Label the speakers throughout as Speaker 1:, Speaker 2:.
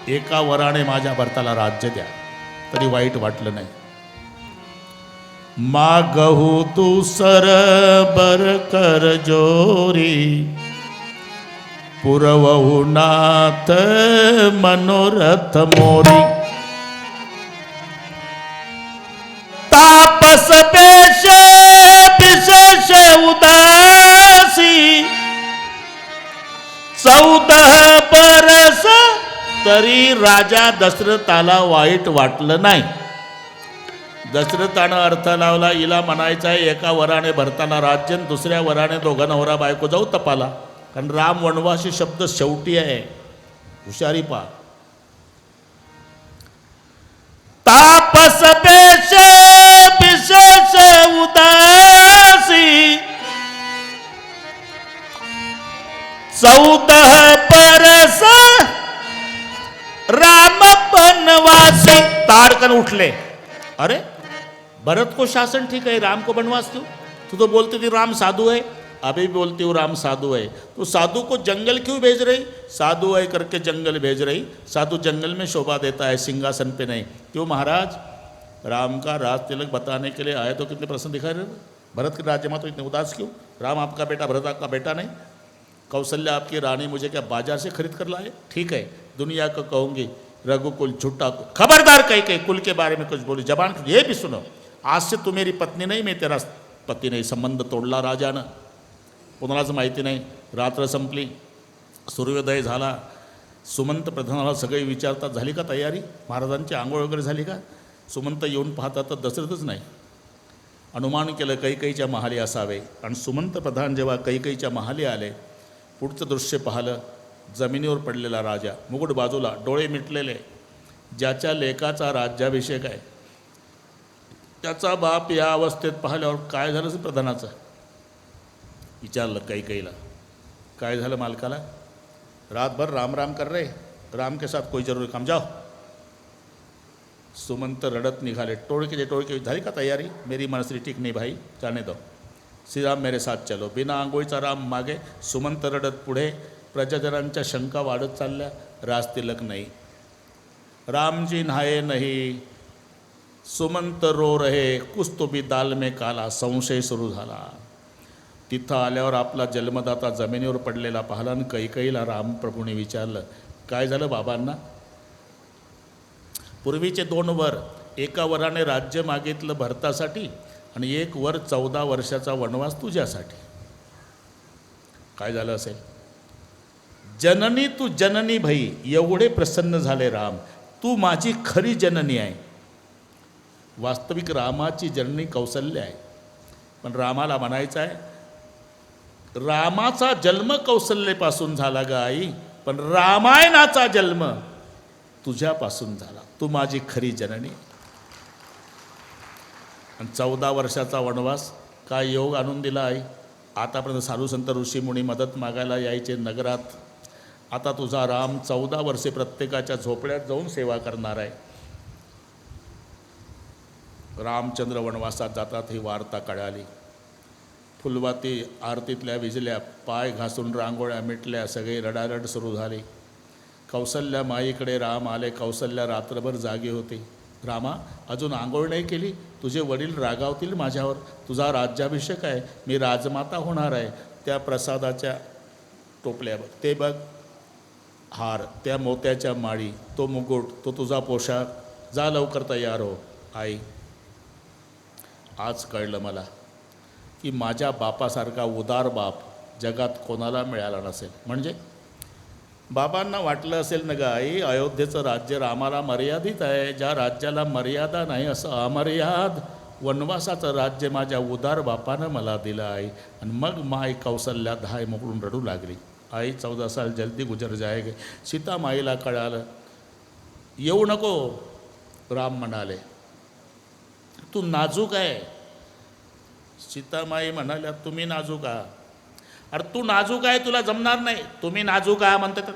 Speaker 1: एका वराने माझ्या भरताला राज्य द्या, तरी वाईट वाटलं नाही. मागहू तू सर बर कर जोरी, पुरवहू नाथ मनोरथ मोरी. तापस पेश विशेष उदासी, 14 बरस तरी राजा दशरथाला वाईट वाटलं नाही. दशरथानं अर्थ लावला, हिला म्हणायचं आहे एका वराने भरताला राज्य, दुसऱ्या वराने दोघं नवरा बायको जाऊ तपाला. कारण राम वनवासी शब्द शेवटी आहे, हुशारी पा. तापस पेश विशेष उदासी, 14 बरस राम बनवासी. तारकन उठले, अरे भरत को शासन ठीक है, राम को बनवास क्यों? तू तो बोलती थी राम साधु है, अभी भी बोलती हूँ राम साधु है. तो साधु को जंगल क्यों भेज रही? साधु है करके जंगल भेज रही. साधु जंगल में शोभा देता है, सिंहासन पे नहीं. क्यों महाराज? राम का राज तिलक बताने के लिए आए तो कितने प्रसन्न दिखाई रहे. भरत के राज्य में तो इतने उदास क्यों? राम आपका बेटा, भरत आपका बेटा नहीं. कौशल्या आपकी रानी मुझे क्या बाजार से खरीद कर लाए? ठीक है, दुनिया को कहूँगी रघुकुल झूठा. खबरदार कहीं कुल के बारे में कुछ बोली, जबान ये भी सुनो. आज से तू मेरी पत्नी नहीं, मैं तेरा पती नहीं. संबंध तोडला राजानं. कोणालाच माहिती नाही. रात्र संपली, सूर्योदय झाला. सुमंत प्रधानाला सगळे विचारतात, झाली का तयारी? महाराजांची आंघोळ वगैरे झाली का? सुमंत येऊन पाहतात तर दशरथच नाही. अनुमान केलं कैकेयीच्या महाली असावे. आणि सुमंत प्रधान जेव्हा कैकेयीच्या महाली आले, पुढचं दृश्य पाहिलं. जमिनीवर पडलेला राजा, मुकुट बाजूला, डोळे मिटलेले, ज्याच्या लेकाचा राज्याभिषेक आहे. त्याचा बाप या अवस्थेत पाहिल्यावर काय झालं प्रधानाचं? विचारलं कैकेयीला, काय झालं मालकाला? रातभर राम राम कर रहे, राम के साथ कोई जरूरी काम, जाओ. सुमंत रडत निघाले. टोळके झाली का तयारी? मेरी मनस्री ठीक नहीं भाई, जाने दो. श्री राम मेरे साथ चलो. बिना आंघोळीचा राम मागे, सुमंत रडत पुढे. प्रजाजनांच्या शंका वाढत चालल्या. राजतिलक नाही, रामजी नहाये नहीं, सुमंत रो रहे, कुछ तो भी दाल में काला. संशय सुरू झाला. तिथं आल्यावर आपला जन्मदाता जमिनीवर पडलेला पाहिला. आणि कैकेयीला रामप्रभूने विचारलं, काय झालं बाबांना? पूर्वीचे 2 वर, एका वराने राज्य मागितलं भरतासाठी, आणि 1 वर 14 वर्षाचा वनवास तुझ्यासाठी. काय झालं असेल? जननी तू जननी भई, एवढे प्रसन्न झाले राम. तू माझी खरी जननी आहे. वास्तविक रामाची जननी कौशल्या आहे. पण रामाला म्हणायचं आहे, रामाचा जन्म कौशल्येपासून झाला ग आई, पण रामायणाचा जन्म तुझ्यापासून झाला. तू माझी खरी जननी. आणि 14 वर्षाचा वनवास काय योग आणून दिला आई. आतापर्यंत साधू संत ऋषीमुनी मदत मागायला यायचे नगरात. आता तुझा राम 14 वर्षे प्रत्येकाच्या झोपड्यात जाऊन सेवा करणार आहे. रामचंद्र वनवासात जातात ही वार्ता कळाली. फुलवाती आरतीतल्या विजल्या, पाय घासून रांगोळ्या मिटल्या, सगळी रडारड सुरू झाली. कौशल्या माईकडे राम आले. कौशल्या रात्रभर जागी होती. रामा, अजून आंघोळ नाही केली? तुझे वडील रागावतील माझ्यावर. तुझा राज्याभिषेक आहे, मी राजमाता होणार आहे. त्या प्रसादाच्या टोपल्या बघ, ते बघ हार, त्या मोत्याच्या माळी, तो मुकुट, तो तुझा पोशाख. जा लवकर तयार हो. आई, आज कळलं मला की माझ्या बापासारखा उदार बाप जगात कोणाला मिळाला नसेल. म्हणजे बाबांना वाटलं असेल ना ग आई, अयोध्येचं राज्य रामाला मर्यादित आहे. ज्या राज्याला मर्यादा नाही असं अमर्याद वनवासाचं राज्य माझ्या उदार बापानं मला दिलं आहे. आणि मग माय कौशल्या धाय मोकळून रडू लागली. आई 14 साल जल्दी गुजर जाएगे. सीता माईला कळालं. येऊ नको, राम म्हणाले, तू नाजूक आहे. सीतामाई म्हणाल्या, तुम्ही नाजूक आहात. अरे तू नाजूक आहे, तुला जमणार नाही. तुम्ही नाजूक आहात म्हणते तर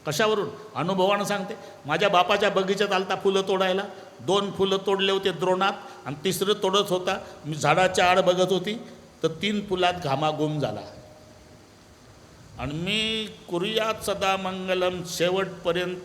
Speaker 1: कशावरून? अनुभवानं सांगते. माझ्या बापाच्या बगीचात आलता फुलं तोडायला. 2 फुलं तोडले होते द्रोणात, आणि 3रं तोडत होता. मी झाडाच्या आड बघत होती तर 3 फुलात घामाघूम झाला. आणि मी कुर्यात सदा मंगलम शेवटपर्यंत